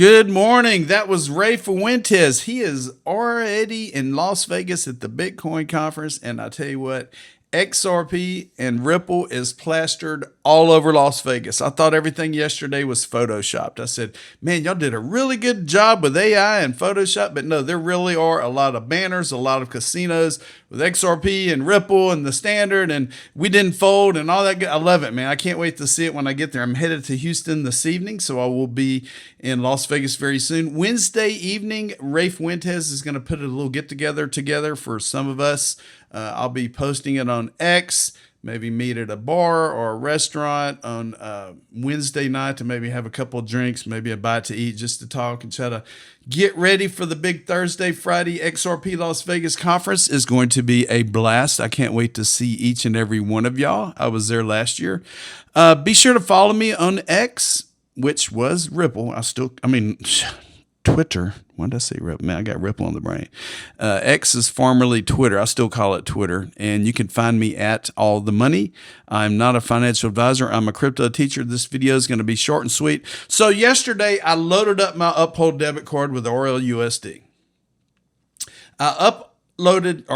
Good morning. That was Ray Fuentes. He is already in Las Vegas at the Bitcoin conference. And I tell you what, XRP and Ripple is plastered all over Las Vegas. I thought everything yesterday was photoshopped. I said, man, y'all did a really good job with AI and Photoshop. But no, there really are a lot of banners, a lot of casinos with XRP and Ripple and the standard. And we didn't fold and all that good. I love it, man. I can't wait to see it when I get there. I'm headed to Houston this evening, so I will be in Las Vegas very soon. Wednesday evening, Ray Fuentes is going to put a little get together for some of us. I'll be posting it on X, maybe meet at a bar or a restaurant on Wednesday night to maybe have a couple of drinks, maybe a bite to eat just to talk and try to get ready for the big Thursday, Friday XRP Las Vegas conference. Is going to be a blast. I can't wait to see each and every one of y'all. I was there last year. Be sure to follow me on X, which was Ripple. Twitter. Why did I say Ripple? Man, I got Ripple on the brain. X is formerly Twitter. I still call it Twitter. And you can find me at All the Money. I'm not a financial advisor. I'm a crypto teacher. This video is going to be short and sweet. So yesterday, I loaded up my Uphold debit card with RLUSD. I uploaded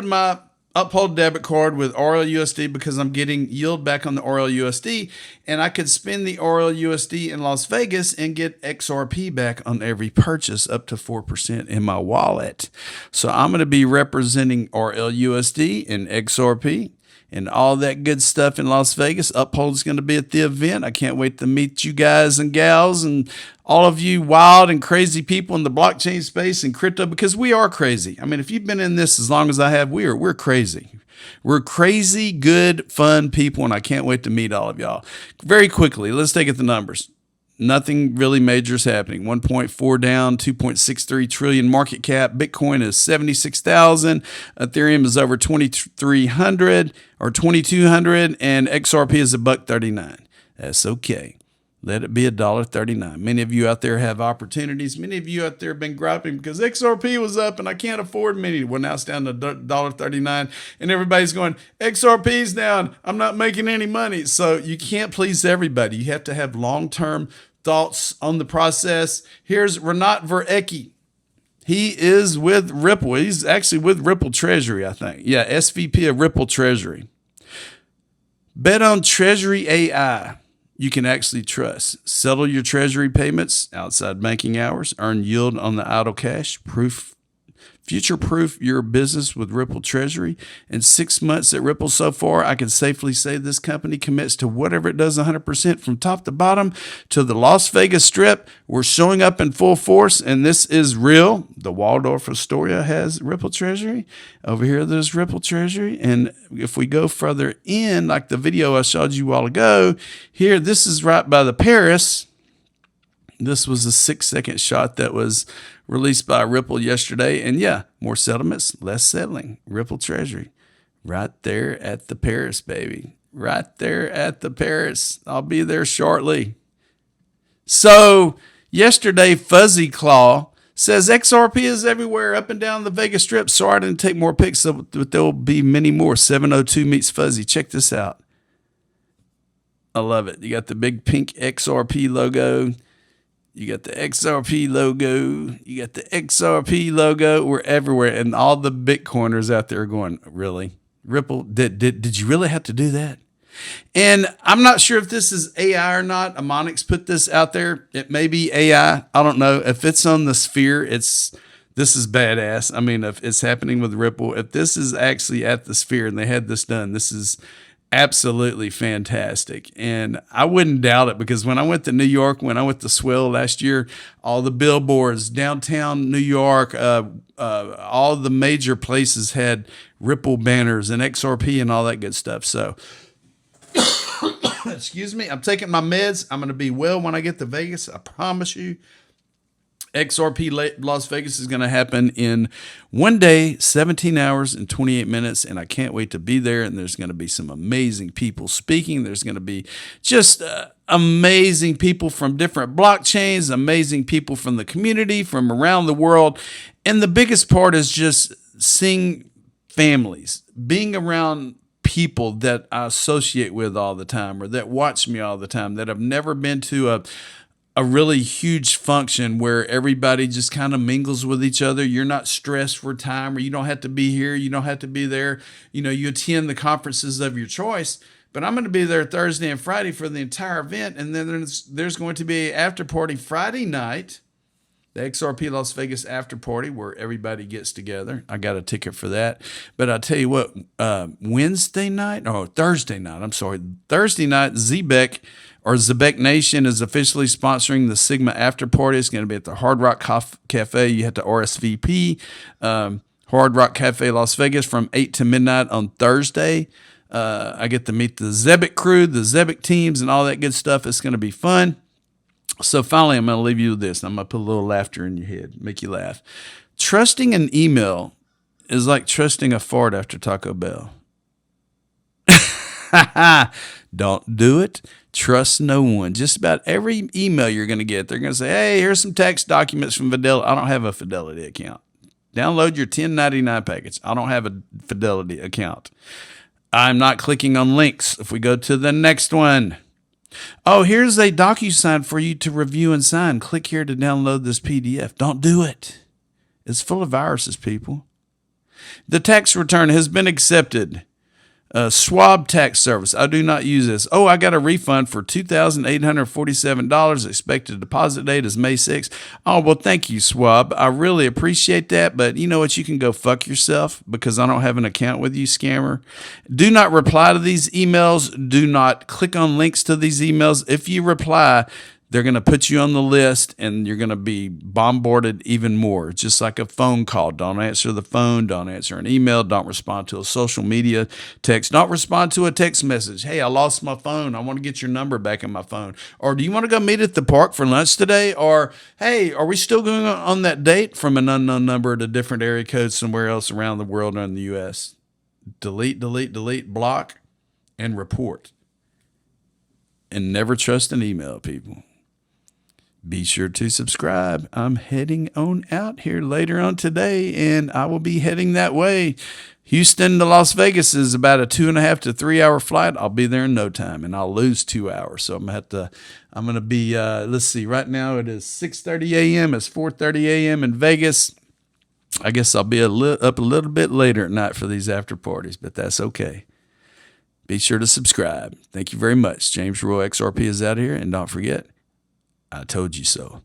my Uphold debit card with RLUSD because I'm getting yield back on the RLUSD, and I could spend the RLUSD in Las Vegas and get XRP back on every purchase up to 4% in my wallet. So I'm going to be representing RLUSD and XRP and all that good stuff in Las Vegas. Uphold is going to be at the event. I can't wait to meet you guys and gals and all of you wild and crazy people in the blockchain space and crypto, because we are crazy. I mean, if you've been in this as long as I have, we're crazy. We're crazy, good, fun people, and I can't wait to meet all of y'all. Very quickly, let's take at the numbers. Nothing really major is happening. 1.4 down, 2.63 trillion market cap. Bitcoin is 76,000. Ethereum is over 2,300 or 2,200, and XRP is $1.39. That's okay. Let it be $1.39. Many of you out there have opportunities. Many of you out there have been griping because XRP was up and I can't afford many. Well, now it's down to $1.39, and everybody's going, XRP's down. I'm not making any money. So you can't please everybody. You have to have long-term thoughts on the process. Here's Renat Verecki. He is with Ripple. He's actually with Ripple Treasury, I think. Yeah, SVP of Ripple Treasury. Bet on Treasury AI. You can actually trust. Settle your treasury payments outside banking hours. Earn yield on the idle cash. Future-proof your business with Ripple Treasury. In 6 months at Ripple so far, I can safely say this company commits to whatever it does 100% from top to bottom to the Las Vegas Strip. We're showing up in full force, and this is real. The Waldorf Astoria has Ripple Treasury. Over here, there's Ripple Treasury. And if we go further in, like the video I showed you a while ago, here, this is right by the Paris. This was a 6-second shot that was released by Ripple yesterday. And yeah, more settlements, less settling. Ripple Treasury, right there at the Paris, baby. Right there at the Paris. I'll be there shortly. So yesterday, Fuzzy Claw says XRP is everywhere up and down the Vegas Strip. Sorry I didn't take more pics, but there will be many more. 702 meets Fuzzy. Check this out. I love it. You got the big pink XRP logo. You got the XRP logo. You got the XRP logo. We're everywhere. And all the Bitcoiners out there are going, really? Ripple, did you really have to do that? And I'm not sure if this is AI or not. Amonix put this out there. It may be AI. I don't know. If it's on the Sphere, this is badass. I mean, if it's happening with Ripple, if this is actually at the Sphere and they had this done, this is absolutely fantastic. And I wouldn't doubt it, because when I went to New York, when I went to Swell last year, all the billboards, downtown New York, all the major places had Ripple banners and XRP and all that good stuff. So, excuse me, I'm taking my meds. I'm going to be well when I get to Vegas. I promise you. XRP Las Vegas is going to happen in 1 day, 17 hours, and 28 minutes, and I can't wait to be there. And there's going to be some amazing people speaking. There's going to be just amazing people from different blockchains, amazing people from the community, from around the world. And the biggest part is just seeing families, being around people that I associate with all the time, or that watch me all the time, that have never been to a really huge function where everybody just kind of mingles with each other. You're not stressed for time, or you don't have to be here, you don't have to be there. You attend the conferences of your choice. But I'm going to be there Thursday and Friday for the entire event, and then there's going to be an after party Friday night, the XRP Las Vegas after party where everybody gets together. I got a ticket for that. But I'll tell you what, Thursday night, Zebek Nation is officially sponsoring the Sigma after party. It's going to be at the Hard Rock Cafe. You have to RSVP. Hard Rock Cafe Las Vegas from 8 to midnight on Thursday. I get to meet the Zebek crew, the Zebek teams, and all that good stuff. It's going to be fun. So finally, I'm going to leave you with this. I'm going to put a little laughter in your head, make you laugh. Trusting an email is like trusting a fart after Taco Bell. Don't do it. Trust no one. Just about every email you're going to get, they're going to say, hey, here's some tax documents from Fidelity. I don't have a Fidelity account. Download your 1099 package. I don't have a Fidelity account. I'm not clicking on links. If we go to the next one. Oh, here's a DocuSign for you to review and sign. Click here to download this PDF. Don't do it. It's full of viruses, people. The tax return has been accepted. Schwab tax service. I do not use this. Oh, I got a refund for $2,847. Expected deposit date is May 6th. Oh, well, thank you, Schwab. I really appreciate that. But you know what? You can go fuck yourself because I don't have an account with you, scammer. Do not reply to these emails. Do not click on links to these emails. If you reply, they're going to put you on the list and you're going to be bombarded even more. Just like a phone call. Don't answer the phone. Don't answer an email. Don't respond to a social media text. Don't respond to a text message. Hey, I lost my phone. I want to get your number back in my phone. Or do you want to go meet at the park for lunch today? Or, hey, are we still going on that date from an unknown number to different area codes somewhere else around the world or in the U.S.? Delete, block, and report. And never trust an email, people. Be sure to subscribe. I'm heading on out here later on today, and I will be heading that way. Houston to Las Vegas is about a 2.5 to 3 hour flight. I'll be there in no time, and I'll lose 2 hours. So I'm going to be, let's see, right now it is 6:30 a.m. It's 4:30 a.m. in Vegas. I guess I'll be up a little bit later at night for these after parties, but that's okay. Be sure to subscribe. Thank you very much. James Roy, XRP is out here, and don't forget, I told you so.